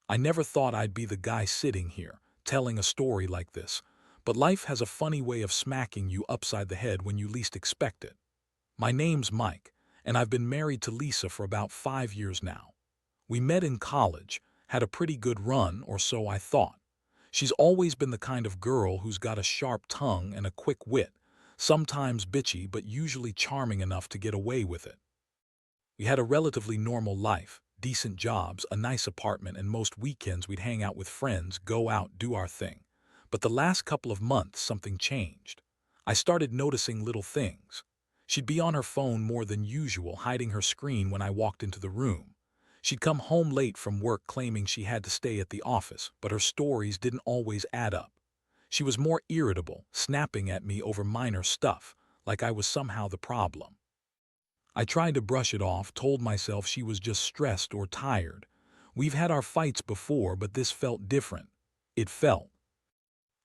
I never thought I'd be the guy sitting here, telling a story like this, but life has a funny way of smacking you upside the head when you least expect it. My name's Mike, and I've been married to Lisa for about 5 years now. We met in college, had a pretty good run, or so I thought. She's always been the kind of girl who's got a sharp tongue and a quick wit, sometimes bitchy but usually charming enough to get away with it. We had a relatively normal life, decent jobs, a nice apartment, and most weekends we'd hang out with friends, go out, do our thing. But the last couple of months, something changed. I started noticing little things. She'd be on her phone more than usual, hiding her screen when I walked into the room. She'd come home late from work claiming she had to stay at the office, but her stories didn't always add up. She was more irritable, snapping at me over minor stuff, like I was somehow the problem. I tried to brush it off, told myself she was just stressed or tired. We've had our fights before, but this felt different. It felt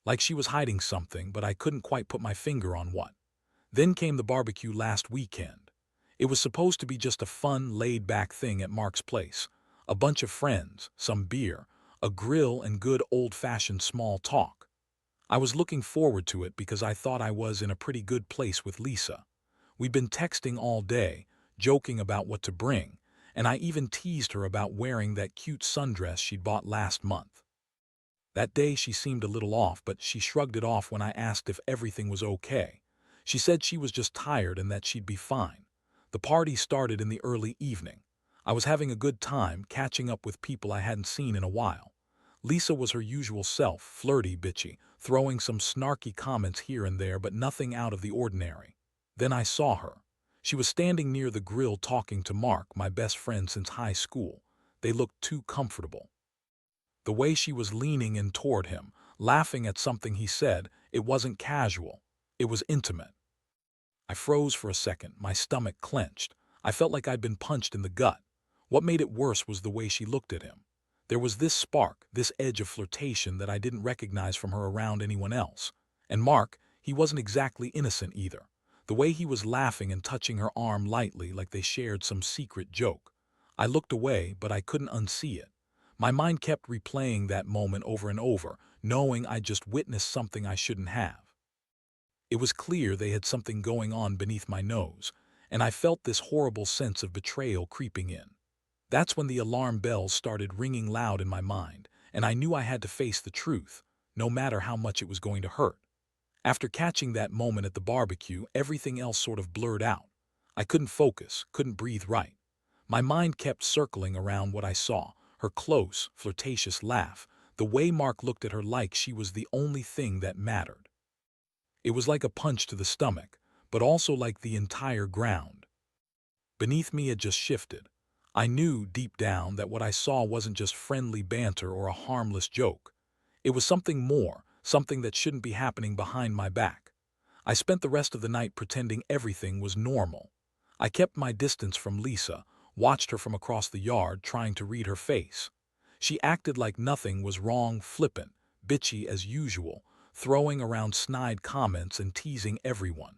like she was hiding something, but I couldn't quite put my finger on what. Then came the barbecue last weekend. It was supposed to be just a fun, laid-back thing at Mark's place. A bunch of friends, some beer, a grill, and good old-fashioned small talk. I was looking forward to it because I thought I was in a pretty good place with Lisa. We'd been texting all day, joking about what to bring, and I even teased her about wearing that cute sundress she'd bought last month. That day she seemed a little off, but she shrugged it off when I asked if everything was okay. She said she was just tired and that she'd be fine. The party started in the early evening. I was having a good time, catching up with people I hadn't seen in a while. Lisa was her usual self, flirty, bitchy, throwing some snarky comments here and there, but nothing out of the ordinary. Then I saw her. She was standing near the grill talking to Mark, my best friend since high school. They looked too comfortable. The way she was leaning in toward him, laughing at something he said, it wasn't casual. It was intimate. I froze for a second, my stomach clenched. I felt like I'd been punched in the gut. What made it worse was the way she looked at him. There was this spark, this edge of flirtation that I didn't recognize from her around anyone else. And Mark, he wasn't exactly innocent either. The way he was laughing and touching her arm lightly like they shared some secret joke. I looked away, but I couldn't unsee it. My mind kept replaying that moment over and over, knowing I'd just witnessed something I shouldn't have. It was clear they had something going on beneath my nose, and I felt this horrible sense of betrayal creeping in. That's when the alarm bells started ringing loud in my mind, and I knew I had to face the truth, no matter how much it was going to hurt. After catching that moment at the barbecue, everything else sort of blurred out. I couldn't focus, couldn't breathe right. My mind kept circling around what I saw, her close, flirtatious laugh, the way Mark looked at her like she was the only thing that mattered. It was like a punch to the stomach, but also like the entire ground beneath me had just shifted. I knew, deep down, that what I saw wasn't just friendly banter or a harmless joke. It was something more, something that shouldn't be happening behind my back. I spent the rest of the night pretending everything was normal. I kept my distance from Lisa, watched her from across the yard, trying to read her face. She acted like nothing was wrong, flippant, bitchy as usual, throwing around snide comments and teasing everyone.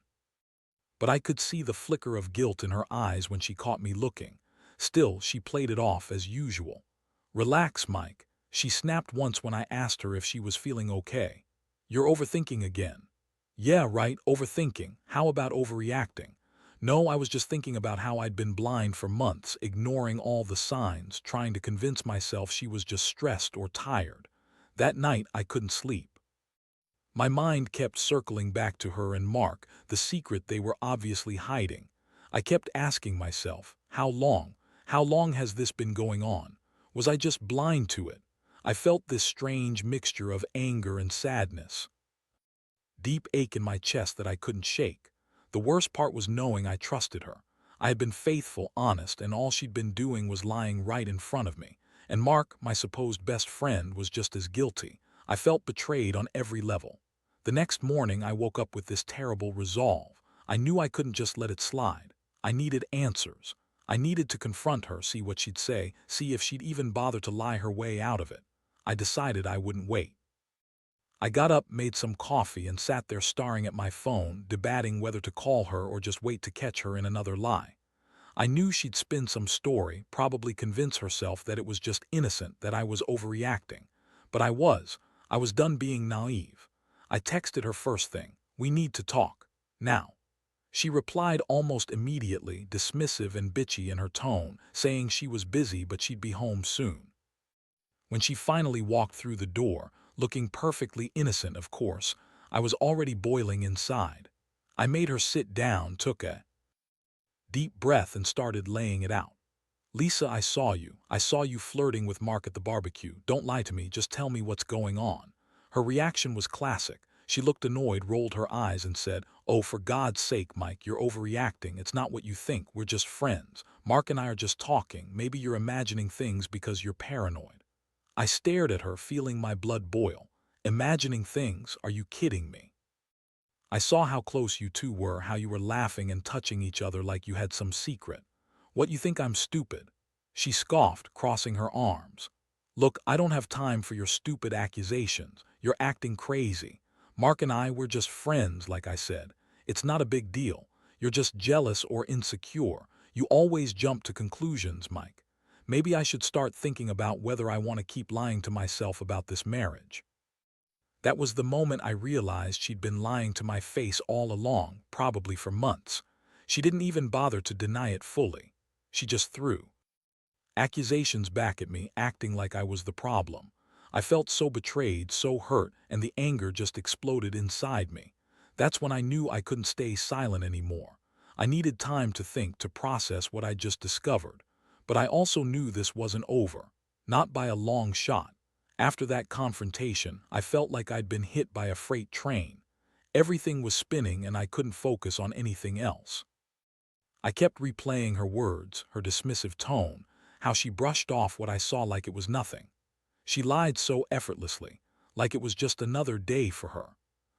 But I could see the flicker of guilt in her eyes when she caught me looking. Still, she played it off as usual. "Relax, Mike," she snapped once when I asked her if she was feeling okay. "You're overthinking again." "Yeah, right, overthinking. How about overreacting?" No, I was just thinking about how I'd been blind for months, ignoring all the signs, trying to convince myself she was just stressed or tired. That night, I couldn't sleep. My mind kept circling back to her and Mark, the secret they were obviously hiding. I kept asking myself, how long? How long has this been going on? Was I just blind to it? I felt this strange mixture of anger and sadness. Deep ache in my chest that I couldn't shake. The worst part was knowing I trusted her. I had been faithful, honest, and all she'd been doing was lying right in front of me. And Mark, my supposed best friend, was just as guilty. I felt betrayed on every level. The next morning I woke up with this terrible resolve. I knew I couldn't just let it slide. I needed answers. I needed to confront her, see what she'd say, see if she'd even bother to lie her way out of it. I decided I wouldn't wait. I got up, made some coffee, and sat there staring at my phone, debating whether to call her or just wait to catch her in another lie. I knew she'd spin some story, probably convince herself that it was just innocent, that I was overreacting. But I was done being naive. I texted her first thing, "We need to talk. Now." She replied almost immediately, dismissive and bitchy in her tone, saying she was busy but she'd be home soon. When she finally walked through the door, looking perfectly innocent of course, I was already boiling inside. I made her sit down, took a deep breath and started laying it out. "Lisa, I saw you. I saw you flirting with Mark at the barbecue. Don't lie to me, just tell me what's going on." Her reaction was classic. She looked annoyed, rolled her eyes and said, "Oh, for God's sake, Mike, you're overreacting. It's not what you think. We're just friends. Mark and I are just talking. Maybe you're imagining things because you're paranoid." I stared at her, feeling my blood boil. Imagining things? Are you kidding me? I saw how close you two were, how you were laughing and touching each other like you had some secret. What, you think I'm stupid?" She scoffed, crossing her arms. "Look, I don't have time for your stupid accusations. You're acting crazy. Mark and I, we're just friends, like I said. It's not a big deal. You're just jealous or insecure. You always jump to conclusions, Mike. Maybe I should start thinking about whether I want to keep lying to myself about this marriage." That was the moment I realized she'd been lying to my face all along, probably for months. She didn't even bother to deny it fully. She just threw accusations back at me, acting like I was the problem. I felt so betrayed, so hurt, and the anger just exploded inside me. That's when I knew I couldn't stay silent anymore. I needed time to think, to process what I'd just discovered. But I also knew this wasn't over. Not by a long shot. After that confrontation, I felt like I'd been hit by a freight train. Everything was spinning and I couldn't focus on anything else. I kept replaying her words, her dismissive tone, how she brushed off what I saw like it was nothing. She lied so effortlessly, like it was just another day for her.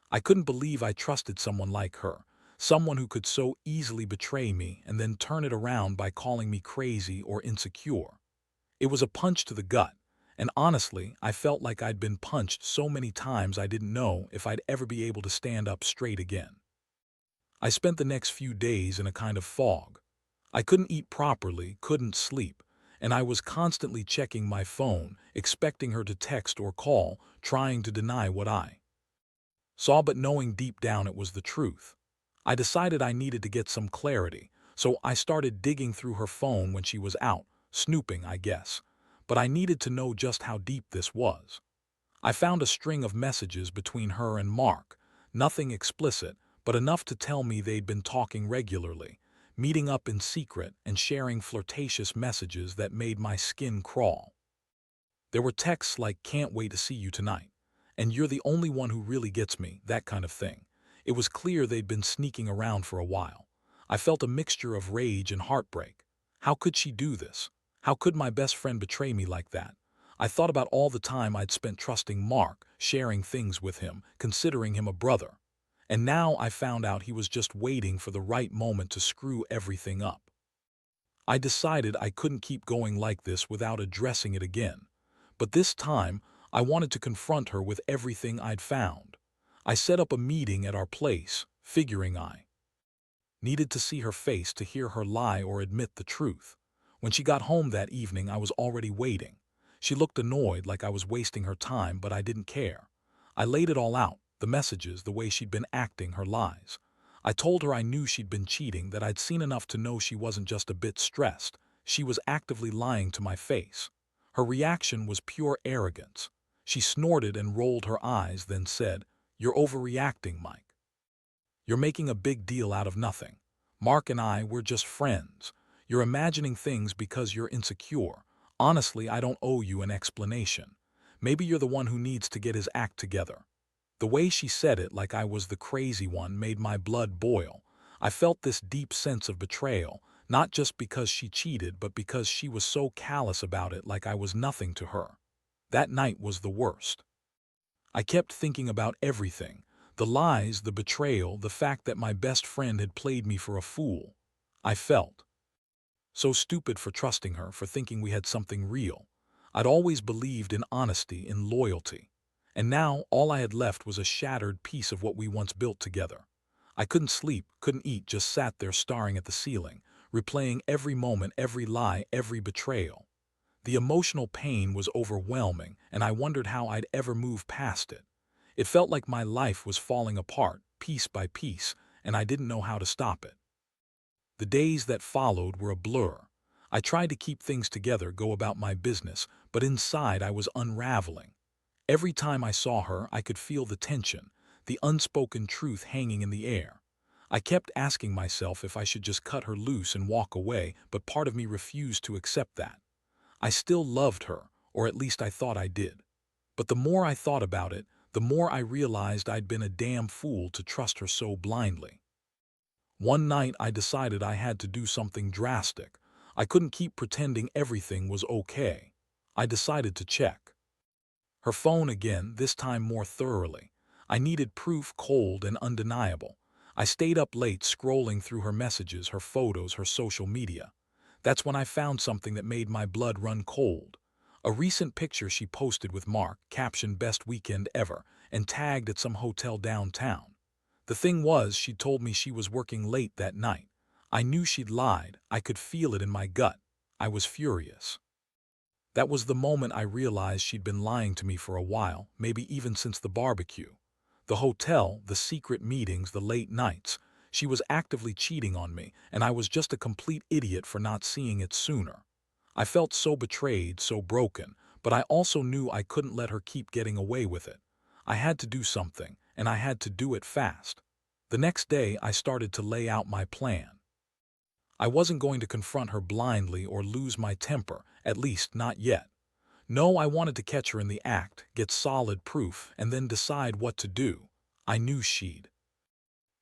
I couldn't believe I trusted someone like her, someone who could so easily betray me and then turn it around by calling me crazy or insecure. It was a punch to the gut, and honestly, I felt like I'd been punched so many times I didn't know if I'd ever be able to stand up straight again. I spent the next few days in a kind of fog. I couldn't eat properly, couldn't sleep, and I was constantly checking my phone, expecting her to text or call, trying to deny what I saw but knowing deep down it was the truth. I decided I needed to get some clarity, so I started digging through her phone when she was out, snooping, I guess. But I needed to know just how deep this was. I found a string of messages between her and Mark, nothing explicit, but enough to tell me they'd been talking regularly, meeting up in secret and sharing flirtatious messages that made my skin crawl. There were texts like, "Can't wait to see you tonight," and "You're the only one who really gets me," that kind of thing. It was clear they'd been sneaking around for a while. I felt a mixture of rage and heartbreak. How could she do this? How could my best friend betray me like that? I thought about all the time I'd spent trusting Mark, sharing things with him, considering him a brother. And now I found out he was just waiting for the right moment to screw everything up. I decided I couldn't keep going like this without addressing it again. But this time, I wanted to confront her with everything I'd found. I set up a meeting at our place, figuring I needed to see her face to hear her lie or admit the truth. When she got home that evening, I was already waiting. She looked annoyed, like I was wasting her time, but I didn't care. I laid it all out, the messages, the way she'd been acting, her lies. I told her I knew she'd been cheating, that I'd seen enough to know she wasn't just a bit stressed. She was actively lying to my face. Her reaction was pure arrogance. She snorted and rolled her eyes, then said, "You're overreacting, Mike. You're making a big deal out of nothing. Mark and I, we're just friends. You're imagining things because you're insecure. Honestly, I don't owe you an explanation. Maybe you're the one who needs to get his act together." The way she said it, like I was the crazy one, made my blood boil. I felt this deep sense of betrayal, not just because she cheated, but because she was so callous about it, like I was nothing to her. That night was the worst. I kept thinking about everything. The lies, the betrayal, the fact that my best friend had played me for a fool. I felt so stupid for trusting her, for thinking we had something real. I'd always believed in honesty, in loyalty. And now all I had left was a shattered piece of what we once built together. I couldn't sleep, couldn't eat, just sat there staring at the ceiling, replaying every moment, every lie, every betrayal. The emotional pain was overwhelming, and I wondered how I'd ever move past it. It felt like my life was falling apart, piece by piece, and I didn't know how to stop it. The days that followed were a blur. I tried to keep things together, go about my business, but inside I was unraveling. Every time I saw her, I could feel the tension, the unspoken truth hanging in the air. I kept asking myself if I should just cut her loose and walk away, but part of me refused to accept that. I still loved her, or at least I thought I did. But the more I thought about it, the more I realized I'd been a damn fool to trust her so blindly. One night I decided I had to do something drastic. I couldn't keep pretending everything was okay. I decided to check her phone again, this time more thoroughly. I needed proof, cold and undeniable. I stayed up late scrolling through her messages, her photos, her social media. That's when I found something that made my blood run cold. A recent picture she posted with Mark, captioned "Best weekend ever," and tagged at some hotel downtown. The thing was, she told me she was working late that night. I knew she'd lied. I could feel it in my gut. I was furious. That was the moment I realized she'd been lying to me for a while, maybe even since the barbecue. The hotel, the secret meetings, the late nights. She was actively cheating on me, and I was just a complete idiot for not seeing it sooner. I felt so betrayed, so broken, but I also knew I couldn't let her keep getting away with it. I had to do something, and I had to do it fast. The next day, I started to lay out my plan. I wasn't going to confront her blindly or lose my temper, at least not yet. No, I wanted to catch her in the act, get solid proof, and then decide what to do. I knew she'd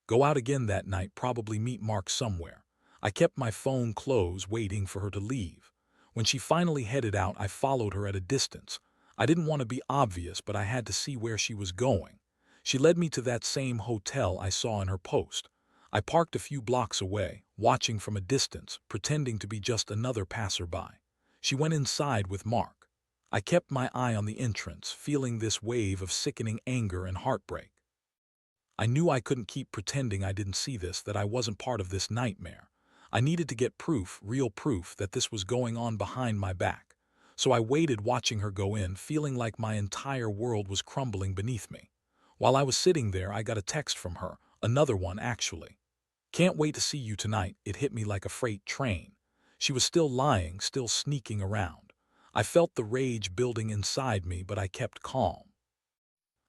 go out again that night, probably meet Mark somewhere. I kept my phone closed, waiting for her to leave. When she finally headed out, I followed her at a distance. I didn't want to be obvious, but I had to see where she was going. She led me to that same hotel I saw in her post. I parked a few blocks away, watching from a distance, pretending to be just another passerby. She went inside with Mark. I kept my eye on the entrance, feeling this wave of sickening anger and heartbreak. I knew I couldn't keep pretending I didn't see this, that I wasn't part of this nightmare. I needed to get proof, real proof, that this was going on behind my back. So I waited, watching her go in, feeling like my entire world was crumbling beneath me. While I was sitting there, I got a text from her, another one actually. "Can't wait to see you tonight." It hit me like a freight train. She was still lying, still sneaking around. I felt the rage building inside me, but I kept calm.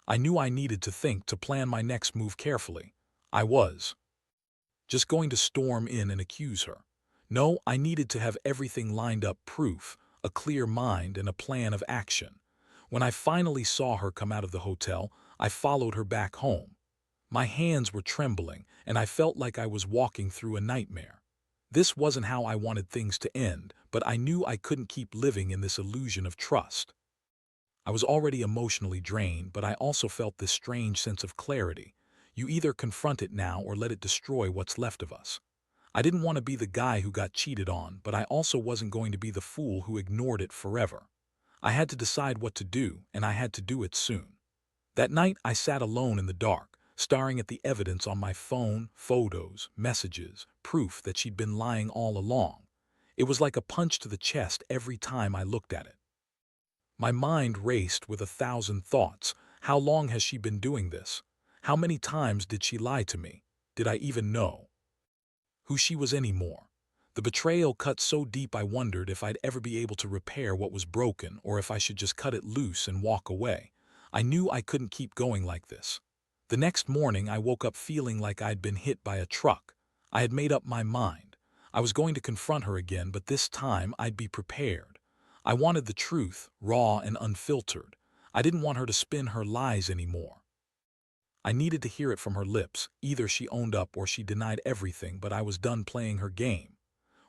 I knew I needed to think, to plan my next move carefully. I was just going to storm in and accuse her. No, I needed to have everything lined up, proof, a clear mind, and a plan of action. When I finally saw her come out of the hotel, I followed her back home. My hands were trembling, and I felt like I was walking through a nightmare. This wasn't how I wanted things to end, but I knew I couldn't keep living in this illusion of trust. I was already emotionally drained, but I also felt this strange sense of clarity. You either confront it now or let it destroy what's left of us. I didn't want to be the guy who got cheated on, but I also wasn't going to be the fool who ignored it forever. I had to decide what to do, and I had to do it soon. That night, I sat alone in the dark, staring at the evidence on my phone, photos, messages, proof that she'd been lying all along. It was like a punch to the chest every time I looked at it. My mind raced with 1,000 thoughts. How long has she been doing this? How many times did she lie to me? Did I even know who she was anymore? The betrayal cut so deep I wondered if I'd ever be able to repair what was broken, or if I should just cut it loose and walk away. I knew I couldn't keep going like this. The next morning, I woke up feeling like I'd been hit by a truck. I had made up my mind. I was going to confront her again, but this time I'd be prepared. I wanted the truth, raw and unfiltered. I didn't want her to spin her lies anymore. I needed to hear it from her lips. Either she owned up or she denied everything, but I was done playing her game.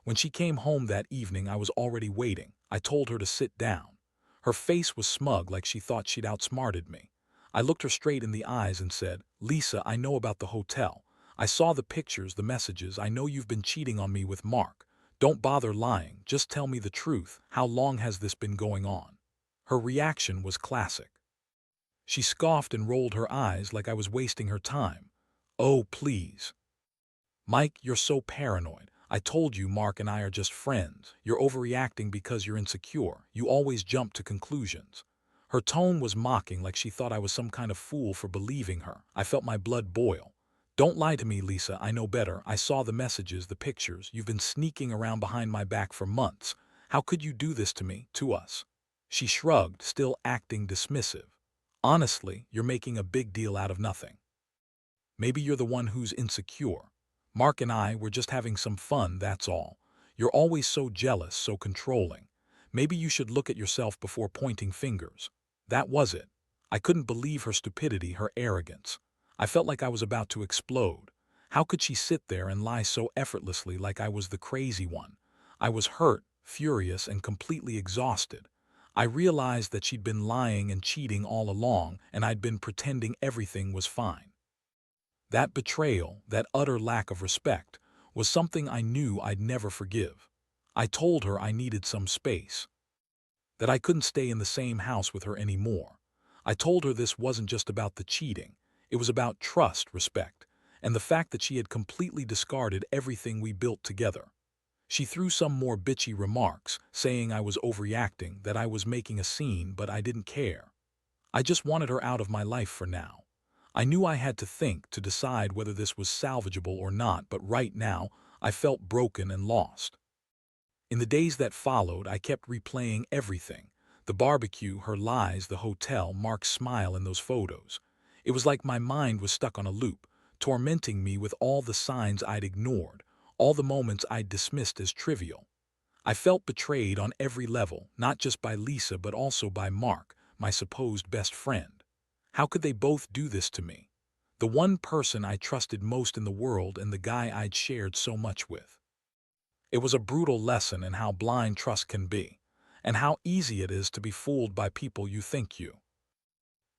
When she came home that evening, I was already waiting. I told her to sit down. Her face was smug, like she thought she'd outsmarted me. I looked her straight in the eyes and said, "Lisa, I know about the hotel. I saw the pictures, the messages. I know you've been cheating on me with Mark. Don't bother lying. Just tell me the truth. How long has this been going on?" Her reaction was classic. She scoffed and rolled her eyes like I was wasting her time. "Oh, please, Mike, you're so paranoid. I told you Mark and I are just friends. You're overreacting because you're insecure. You always jump to conclusions." Her tone was mocking, like she thought I was some kind of fool for believing her. I felt my blood boil. "Don't lie to me, Lisa. I know better. I saw the messages, the pictures. You've been sneaking around behind my back for months. How could you do this to me, to us?" She shrugged, still acting dismissive. "Honestly, you're making a big deal out of nothing. Maybe you're the one who's insecure. Mark and I were just having some fun, that's all. You're always so jealous, so controlling. Maybe you should look at yourself before pointing fingers." That was it. I couldn't believe her stupidity, her arrogance. I felt like I was about to explode. How could she sit there and lie so effortlessly, like I was the crazy one? I was hurt, furious, and completely exhausted. I realized that she'd been lying and cheating all along, and I'd been pretending everything was fine. That betrayal, that utter lack of respect, was something I knew I'd never forgive. I told her I needed some space, that I couldn't stay in the same house with her anymore. I told her this wasn't just about the cheating. It was about trust, respect, and the fact that she had completely discarded everything we built together. She threw some more bitchy remarks, saying I was overreacting, that I was making a scene, but I didn't care. I just wanted her out of my life for now. I knew I had to think to decide whether this was salvageable or not, but right now I felt broken and lost. In the days that followed, I kept replaying everything. The barbecue, her lies, the hotel, Mark's smile in those photos. It was like my mind was stuck on a loop, tormenting me with all the signs I'd ignored, all the moments I'd dismissed as trivial. I felt betrayed on every level, not just by Lisa but also by Mark, my supposed best friend. How could they both do this to me? The one person I trusted most in the world and the guy I'd shared so much with. It was a brutal lesson in how blind trust can be, and how easy it is to be fooled by people you think you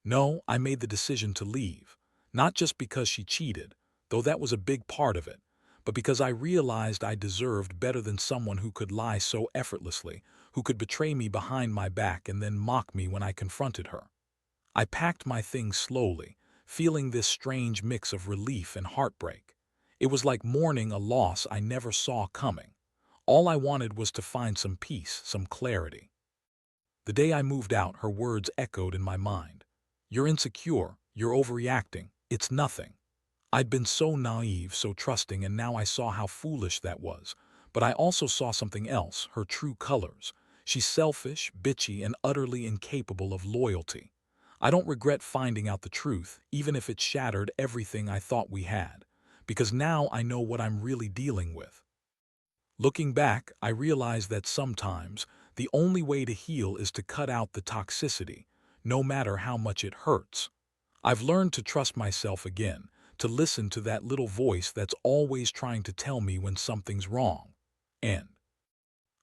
know. I made the decision to leave, not just because she cheated, though that was a big part of it, but because I realized I deserved better than someone who could lie so effortlessly, who could betray me behind my back and then mock me when I confronted her. I packed my things slowly, feeling this strange mix of relief and heartbreak. It was like mourning a loss I never saw coming. All I wanted was to find some peace, some clarity. The day I moved out, her words echoed in my mind. "You're insecure, you're overreacting, it's nothing." I'd been so naive, so trusting, and now I saw how foolish that was. But I also saw something else, her true colors. She's selfish, bitchy, and utterly incapable of loyalty. I don't regret finding out the truth, even if it shattered everything I thought we had, because now I know what I'm really dealing with. Looking back, I realize that sometimes the only way to heal is to cut out the toxicity, no matter how much it hurts. I've learned to trust myself again, to listen to that little voice that's always trying to tell me when something's wrong. And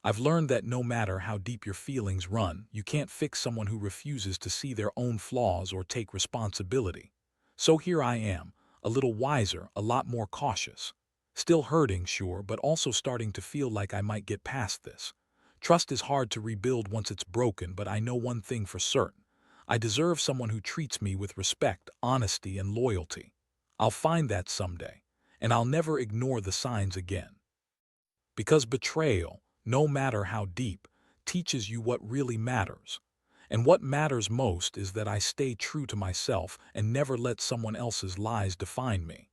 I've learned that no matter how deep your feelings run, you can't fix someone who refuses to see their own flaws or take responsibility. So here I am, a little wiser, a lot more cautious. Still hurting, sure, but also starting to feel like I might get past this. Trust is hard to rebuild once it's broken, but I know one thing for certain. I deserve someone who treats me with respect, honesty, and loyalty. I'll find that someday, and I'll never ignore the signs again. Because betrayal, no matter how deep, teaches you what really matters. And what matters most is that I stay true to myself and never let someone else's lies define me.